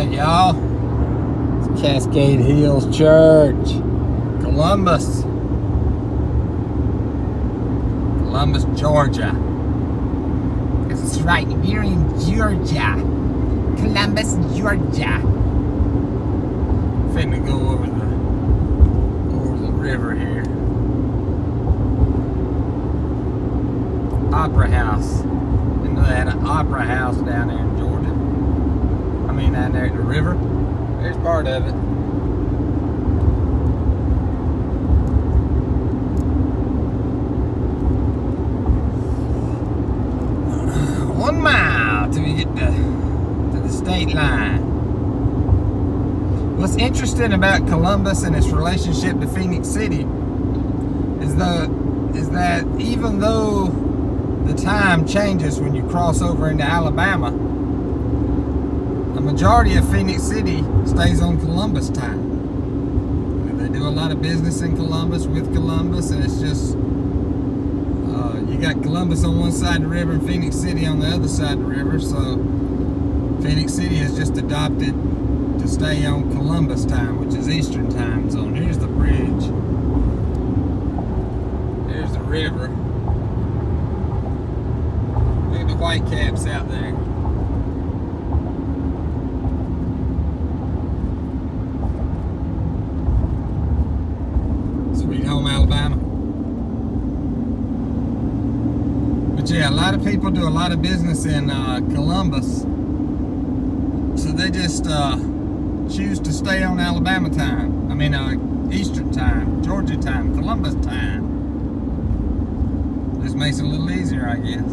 Alright, y'all. It's Cascade Hills Church, Columbus, Georgia. That's right, we're in Georgia. Columbus, Georgia. Finna go over the river here. Opera House. And they had an opera house down there in Georgia. I mean, down there at the river. There's part of it. One mile till we get to the state line. What's interesting about Columbus and its relationship to Phoenix City is that even though the time changes when you cross over into Alabama, the majority of Phoenix City stays on Columbus time. They do a lot of business in Columbus with Columbus, and it's just you got Columbus on one side of the river and Phoenix City on the other side of the river. So Phoenix City has just adopted to stay on Columbus time, which is Eastern time zone. Here's the bridge. Here's the river. Look at the white caps out there. Sweet home Alabama. But yeah, a lot of people do a lot of business in Columbus, so they just choose to stay on Alabama time. I mean, Eastern time, Georgia time, Columbus time. This makes it a little easier, I guess.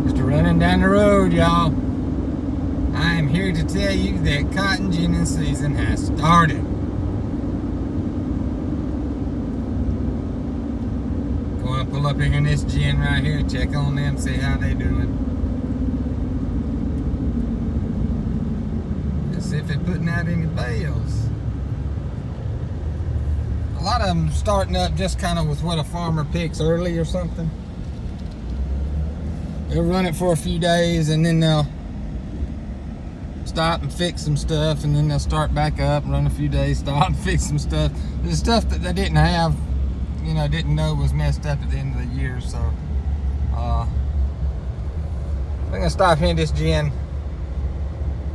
Just running down the road, y'all. I am here to tell you that cotton ginning season has started. Going to pull up here in this gin right here, check on them, see how they doing. See if they're putting out any bales. A lot of them starting up just kind of with what a farmer picks early or something. They'll run it for a few days and then they'll stop and fix some stuff, and then they'll start back up, run a few days, stop and fix some stuff. There's stuff that they didn't have, didn't know was messed up at the end of the year. So I'm gonna stop here in this gin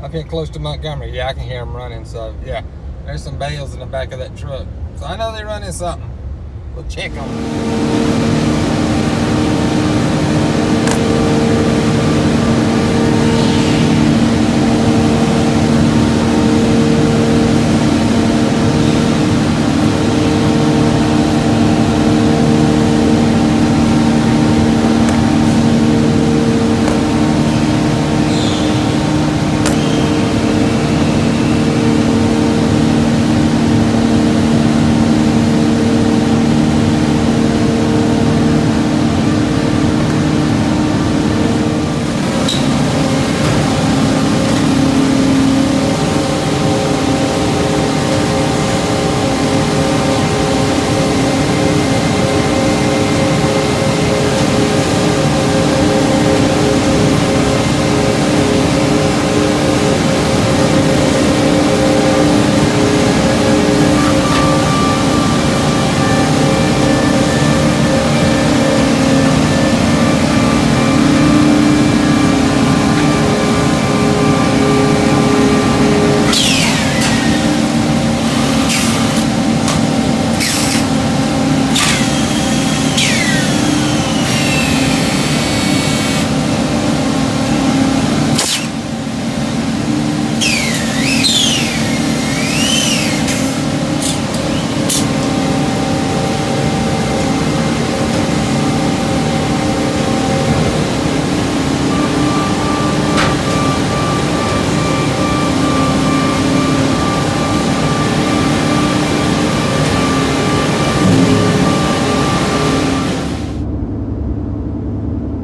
up here close to Montgomery. Yeah, I can hear them running. So yeah, there's some bales in the back of that truck. So I know they're running something. We'll check on it.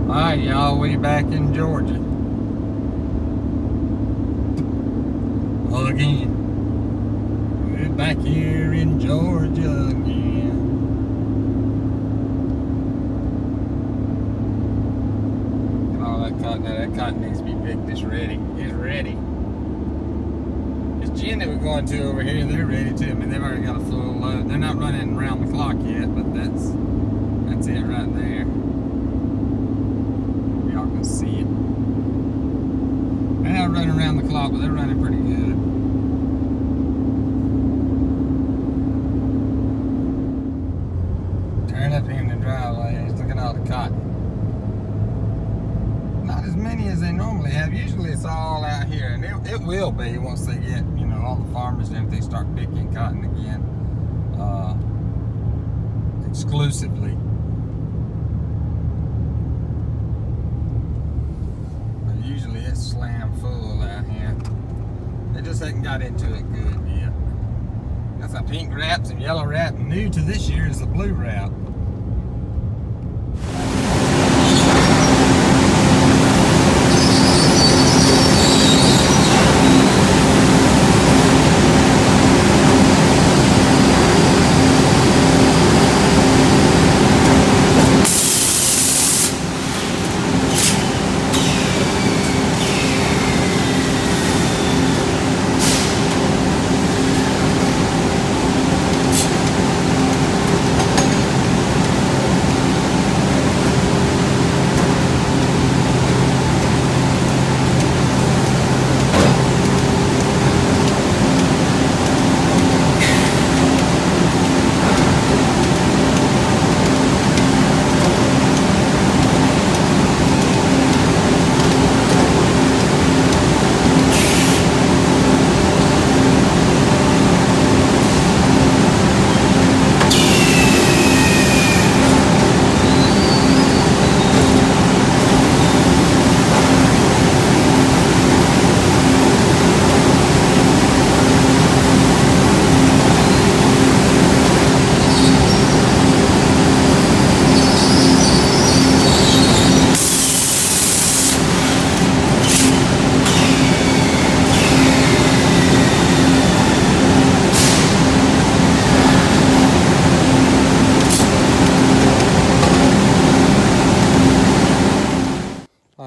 Alright, y'all, we back in Georgia. Again. We're back here in Georgia again. All that cotton needs to be picked. It's ready. It's ready. again they were going to over here. They're ready to. I mean, they've already got a full load. They're not running around the clock yet, but that's it right there. Y'all can see it. They're not running around the clock, but they're running pretty good. Turn up here in the driveways. Look at all the cotton. Not as many as they normally have. Usually it's all out here, and it will be once they get, you know, all the farmers and everything start picking cotton again, exclusively. But usually it's slam full out here. They just haven't got into it good yet. Got some pink wraps and yellow wrap. New to this year is the blue wrap.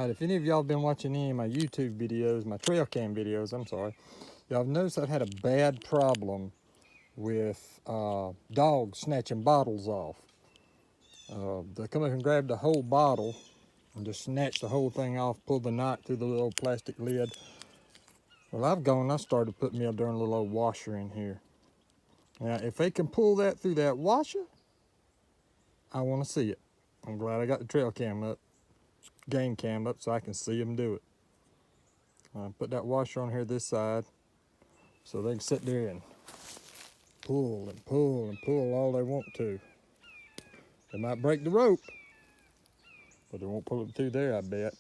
If any of y'all have been watching any of my YouTube videos, my trail cam videos, I'm sorry, y'all have noticed I've had a bad problem with dogs snatching bottles off. They come up and grab the whole bottle and just snatch the whole thing off, pull the knot through the little plastic lid. Well, I started putting me a darn little old washer in here. Now, if they can pull that through that washer, I want to see it. I'm glad I got the trail cam up. Game cam up so I can see them do it. Put that washer on here this side so they can sit there and pull and pull and pull all they want to. They might break the rope, but they won't pull it through there, I bet.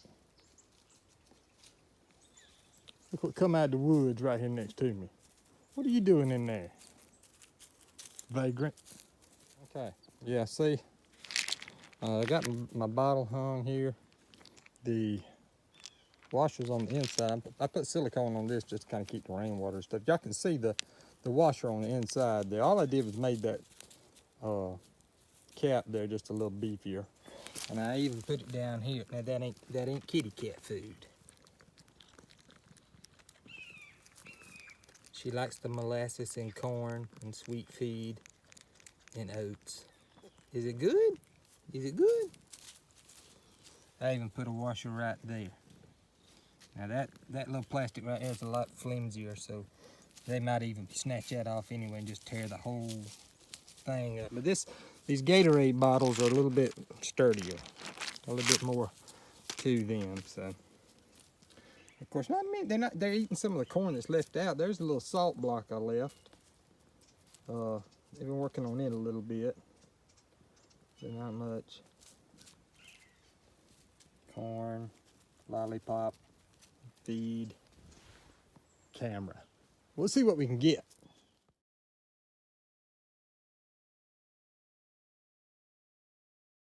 Look what come out of the woods right here next to me. What are you doing in there? Vagrant. Okay, yeah, see, I got my bottle hung here. The washer's on the inside. I put silicone on this just to kind of keep the rainwater and stuff. Y'all can see the washer on the inside there. All I did was made that cap there just a little beefier. And I even put it down here. Now that ain't kitty cat food. She likes the molasses and corn and sweet feed and oats. Is it good? Is it good? I even put a washer right there. Now that little plastic right there is a lot flimsier, so they might even snatch that off anyway and just tear the whole thing up. But these Gatorade bottles are a little bit sturdier, a little bit more to them. So, of course, not many. They're eating some of the corn that's left out. There's a little salt block I left. They've been working on it a little bit, but not much. Corn, lollipop, feed, camera. We'll see what we can get.